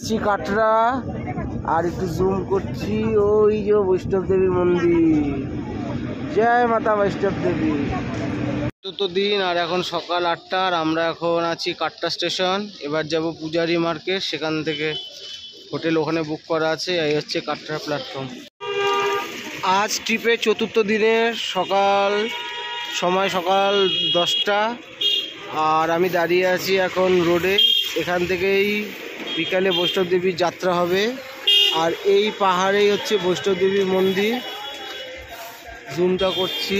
এসছি কাটরা, আর একটু জুম করছি, ওই যে বৈষ্ণব দেবীর মন্দির। জয় মাতা বৈষ্ণব দেবী। চতুর্থ দিন, আর এখন সকাল 8টা, আর আমরা এখন আছি কাটরা স্টেশন। এবার যাব পূজারি মার্কেট, সেখান থেকে হোটেল ওখানে বুক করা আছে। এই হচ্ছে কাটরা প্ল্যাটফর্ম। আজ ট্রিপে চতুর্থ দিনের সময় সকাল 10টা, আর আমি দাঁড়িয়ে আছি এখন রোডে। এখান থেকেই বিকালে বৈষ্ণব দেবীর যাত্রা হবে। আর এই পাহাড়েই হচ্ছে বৈষ্ণব দেবীর মন্দির। জুমটা করছি,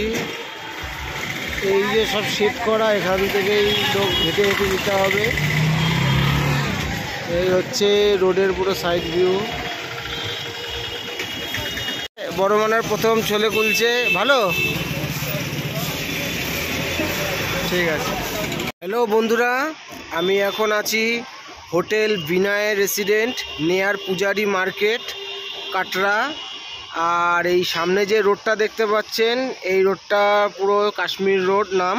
এই যে সব সেট করা, এখান থেকেই লোক হেঁটে হেঁটে যেতে হবে। এই হচ্ছে রোডের পুরো সাইড ভিউ। বড়মানার প্রথম ছোলে কুলছে, ভালো, ঠিক আছে। হ্যালো বন্ধুরা, আমি এখন আছি হোটেল বিনয় রেসিডেন্ট নিয়ার পূজারি মার্কেট, কাটরা। আর এই সামনে যে রোডটা দেখতে পাচ্ছেন, এই রোডটা পুরো কাশ্মীর রোড নাম।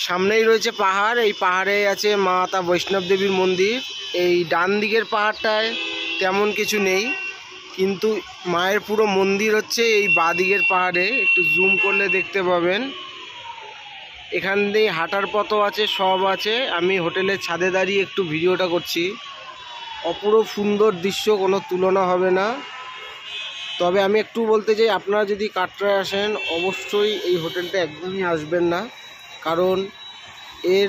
সামনেই রয়েছে পাহাড়, এই পাহাড়ে আছে মাতা বৈষ্ণব দেবীর মন্দির। এই ডান দিকের পাহাড়টায় তেমন কিছু নেই, কিন্তু মায়ের পুরো মন্দির হচ্ছে এই বাঁ দিকের পাহাড়ে। একটু জুম করলে দেখতে পাবেন। এখান দিয়ে হাঁটার পথও আছে, সব আছে। আমি হোটেলের ছাদে দাঁড়িয়ে একটু ভিডিওটা করছি। অপূর্ব সুন্দর দৃশ্য, কোনো তুলনা হবে না। তবে আমি একটু বলতে চাই, আপনারা যদি কাটরায় আসেন অবশ্যই এই হোটেলটা একদমই আসবেন না, কারণ এর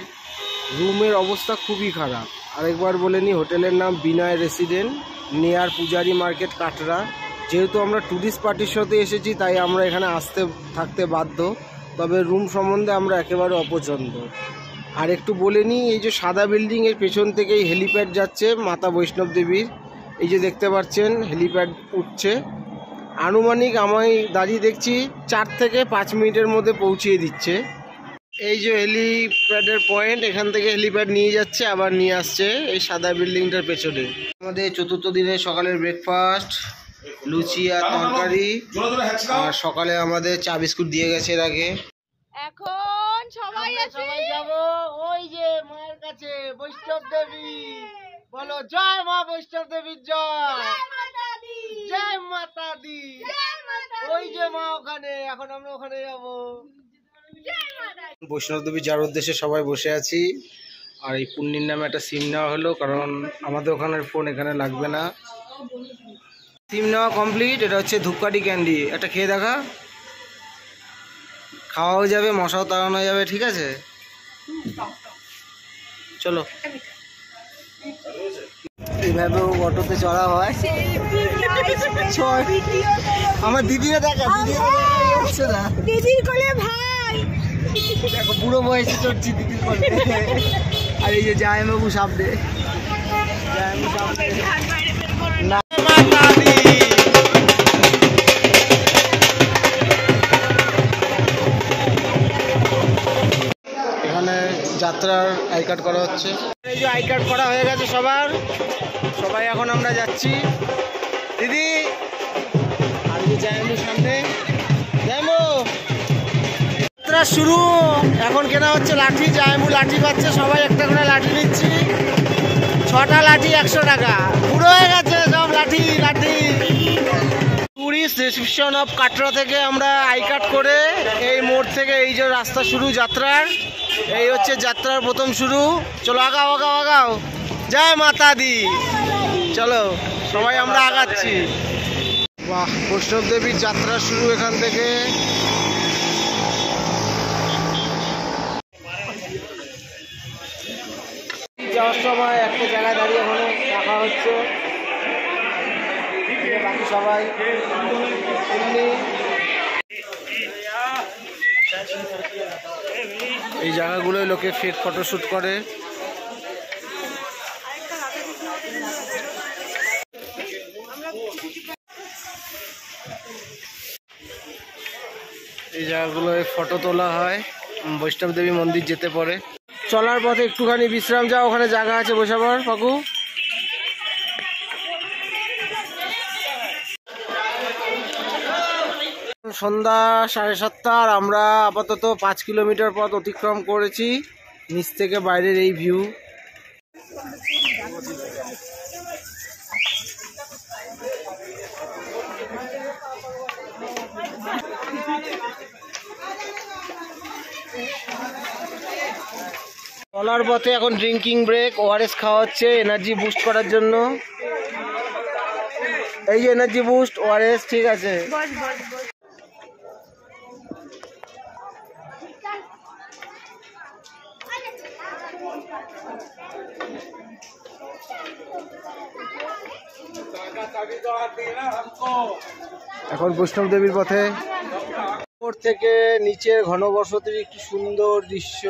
রুমের অবস্থা খুবই খারাপ। আরেকবার বলে নিই, হোটেলের নাম বিনয় রেসিডেন্ট নিয়ার পূজারি মার্কেট, কাটরা। যেহেতু আমরা ট্যুরিস্ট পার্টির সাথে এসেছি, তাই আমরা এখানে থাকতে বাধ্য। তবে রুম সম্বন্ধে আমরা একেবারে অপছন্দ। আর একটু বলে নিই, এই যে সাদা বিল্ডিংয়ের পেছন থেকেই হেলিপ্যাড যাচ্ছে মাতা বৈষ্ণব দেবীর। এই যে দেখতে পাচ্ছেন হেলিপ্যাড উঠছে। আনুমানিক আমি দাঁড়িয়ে দেখছি 4 থেকে 5 মিনিটের মধ্যে পৌঁছিয়ে দিচ্ছে। এই যে হেলিপ্যাডের পয়েন্ট, এখান থেকে হেলিপ্যাড নিয়ে যাচ্ছে, আবার নিয়ে আসছে এই সাদা বিল্ডিংটার পেছনে। আমাদের চতুর্থ দিনের সকালের ব্রেকফাস্ট, লুচি আর তরকারি। আর সকালে আমাদের চা বিস্কুট দিয়ে গেছে এর আগে। এখন সবাই যাব ওই যে মায়ের কাছে, বৈষ্ণব দেবী। বলো জয় মা বৈষ্ণব দেবীর জয়, জয় মাতা দি। ওই যে মা ওখানে, এখন আমরা ওখানে যাব। বৈষ্ণব দেবী যার উদ্দেশ্যে সবাই বসে আছি। আর এই পুণ্যির নামে একটা সিম নেওয়া হলো, কারণ আমাদের ওখানের ফোন এখানে লাগবে না। সিম নেওয়া কমপ্লিট। এটা হচ্ছে ধূপকাঠি ক্যান্ডি, একটা খেয়ে দেখা, খাওয়াও যাবে, মশাও তাড়ানো যাবে, ঠিক আছে? চলো। এইভাবেও অটোতে চড়া হয়। আমার দিদিরা দেখা, দিদির কোলে ভাই, দেখো বুড়ো বয়সে চড়ছি দিদির কোলে। আর এই যে জায়মাবু সামনে, এখানে যাত্রার আই কার্ড করা হচ্ছে। এই যে আই কার্ড করা হয়ে গেছে সবাই এখন আমরা যাচ্ছি। দিদি আর যে জায়মু সামনে, জায়মু যাত্রা শুরু। এখন কেনা হচ্ছে লাঠি, জায়মু লাঠি পাচ্ছে, সবাই একটা করে লাঠি নিচ্ছি। 6টা লাঠি 100 টাকা। পুরো হয়ে গেছে সব লাঠি। টুরিস্ট রিসেপশন অফ কাটরা থেকে আমরা আই কার্ড করে এই মোড় থেকে, এই যে রাস্তা শুরু যাত্রার, এই হচ্ছে যাত্রার প্রথম শুরু। চলো আগাও। জয় মাতা দি। চলো সবাই আমরা আগাচ্ছি। বাহ, বৈষ্ণব দেবীর যাত্রা শুরু এখান থেকে। যাওয়ার সময় একটা জায়গায় দাঁড়িয়ে ওখানে রাখা হচ্ছে, বাকি সবাই এই জায়গাগুলোয় লোকে ফেক ফটোশ্যুট করে। এই জায়গাগুলোয় ফটো তোলা হয়, বৈষ্ণব দেবী মন্দির যেতে পরে। চলার পথে একটুখানি বিশ্রাম যাও, ওখানে জায়গা আছে বসাবার। পাকু সন্ধ্যা 7:30, আর আমরা আপাতত 5 কিলোমিটার পথ অতিক্রম করেছি। নিচ থেকে বাইরের এই ভিউ। চলার পথে এখন ড্রিঙ্কিং ব্রেক, ওআরএস খাওয়া হচ্ছে এনার্জি বুস্ট করার জন্য। এই যে এনার্জি বুস্ট, ওআরএস, ঠিক আছে। এখন বৈষ্ণব দেবীর পথে। উপর থেকে নিচের ঘনবসতির একটি সুন্দর দৃশ্য।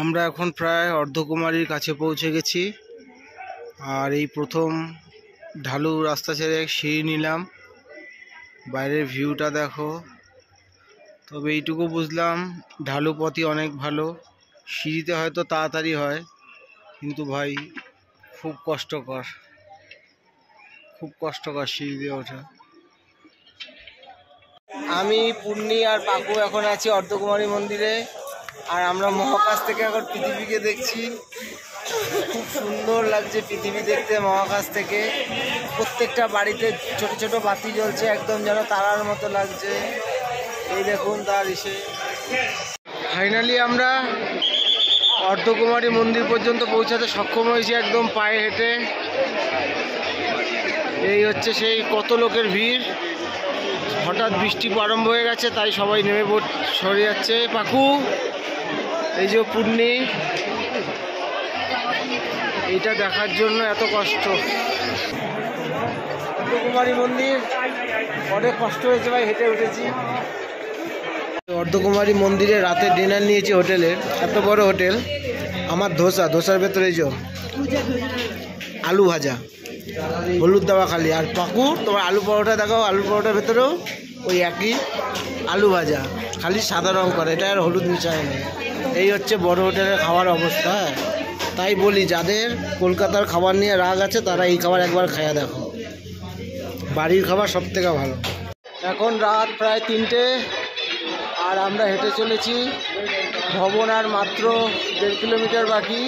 আমরা এখন প্রায় অর্ধকুমারীর কাছে পৌঁছে গেছি। আর এই প্রথম ঢালু রাস্তা ছেড়ে সিঁড়ি নিলাম। বাইরের ভিউটা দেখো। তবে এইটুকু বুঝলাম ঢালু পথই অনেক ভালো। সিঁড়িতে হয়তো তাড়াতাড়ি হয়, কিন্তু ভাই খুব কষ্টকর, খুব কষ্টকর সিঁড়ি দিয়ে ওঠা। আমি পূর্ণি আর পাকু এখন আছি অর্ধকুমারী মন্দিরে। আর আমরা মহাকাশ থেকে এখন পৃথিবীকে দেখছি। খুব সুন্দর লাগছে পৃথিবী দেখতে মহাকাশ থেকে। প্রত্যেকটা বাড়িতে ছোট ছোট বাতি জ্বলছে, একদম যেন তারার মতো লাগছে। এই দেখুন তার ইসে। ফাইনালি আমরা অর্ধকুমারী মন্দির পর্যন্ত পৌঁছাতে সক্ষম হয়েছি, একদম পায়ে হেঁটে। এই হচ্ছে সেই, কত লোকের ভিড়। হঠাৎ বৃষ্টি আরম্ভ হয়ে গেছে, তাই সবাই নেমে সরে যাচ্ছে। পাকু, এই যে পূর্ণি, এইটা দেখার জন্য এত কষ্ট। অর্ধকুমারী মন্দির অনেক কষ্ট হয়েছে ভাই, হেঁটে উঠেছি। অর্ধকুমারী মন্দিরে রাতে ডিনার নিয়েছি হোটেলের, এত বড় হোটেল। আমার ধোসার ভেতরে এই যে আলু ভাজা, হলুদ দেওয়া খালি। আর পাকু, তোমার আলু পরোটা দেখাও। আলু পরোটার ভেতরেও ওই একই আলু ভাজা, খালি সাদা রং করে, এটা আর হলুদ মিশায় নেই। এই হচ্ছে বড় হোটেলের খাওয়ার অবস্থা। তাই বলি, যাদের কলকাতার খাবার নিয়ে রাগ আছে তারা এই খাবার একবার খাইয়া দেখো। বাড়ির খাবার সব থেকে ভালো। এখন রাত প্রায় 3টে, আর আমরা হেঁটে চলেছি। ভবন আর মাত্র 1.5 কিলোমিটার বাকি।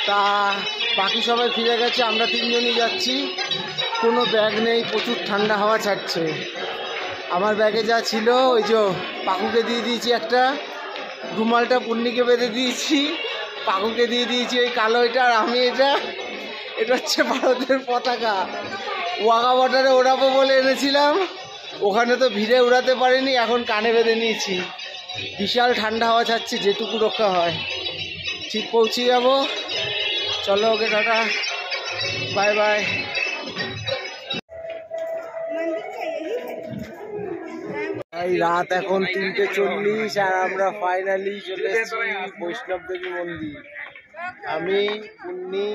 তা বাকি সবাই ফিরে গেছে, আমরা 3জনই যাচ্ছি। কোনো ব্যাগ নেই, প্রচুর ঠান্ডা হাওয়া ছাড়ছে। আমার ব্যাগে যা ছিল, ওই যে পাকুকে দিয়ে দিয়েছি একটা, রুমালটা পূর্ণিকে বেঁধে দিয়েছি, পাকুকে দিয়ে দিয়েছি ওই কালো এটা। আর আমি এটা হচ্ছে ভারতের পতাকা। ওয়াঘা বর্ডারে ওড়াবো বলে এনেছিলাম, ওখানে তো ভিড়ে উড়াতে পারিনি, এখন কানে বেঁধে নিয়েছি। বিশাল ঠান্ডা হাওয়া ছাড়ছে, যেটুকু রক্ষা হয়। ঠিক পৌঁছে যাব। চলো, ওকে টাটা, বাই বাই। এই রাত এখন 3:40, আর আমরা ফাইনালি চলে এসেছি বৈষ্ণব দেবী মন্দির। আমি, পূর্ণি,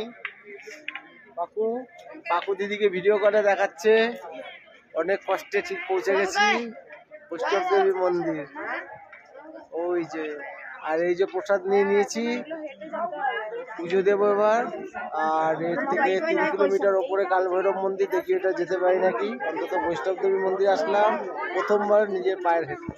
পাকু দিদিকে ভিডিও করে দেখাচ্ছে। অনেক কষ্টে ঠিক পৌঁছে গেছি বৈষ্ণব দেবী মন্দির। ওই যে, আর এই যে প্রসাদ নিয়েছি, পুজো দেবো এবার। আর এর থেকে 3 কিলোমিটার ওপরে কালভৈরব মন্দির, দেখি এটা যেতে পারি নাকি। অন্তত বৈষ্ণব দেবী মন্দির আসলাম প্রথমবার নিজের পায়ের হেঁটে।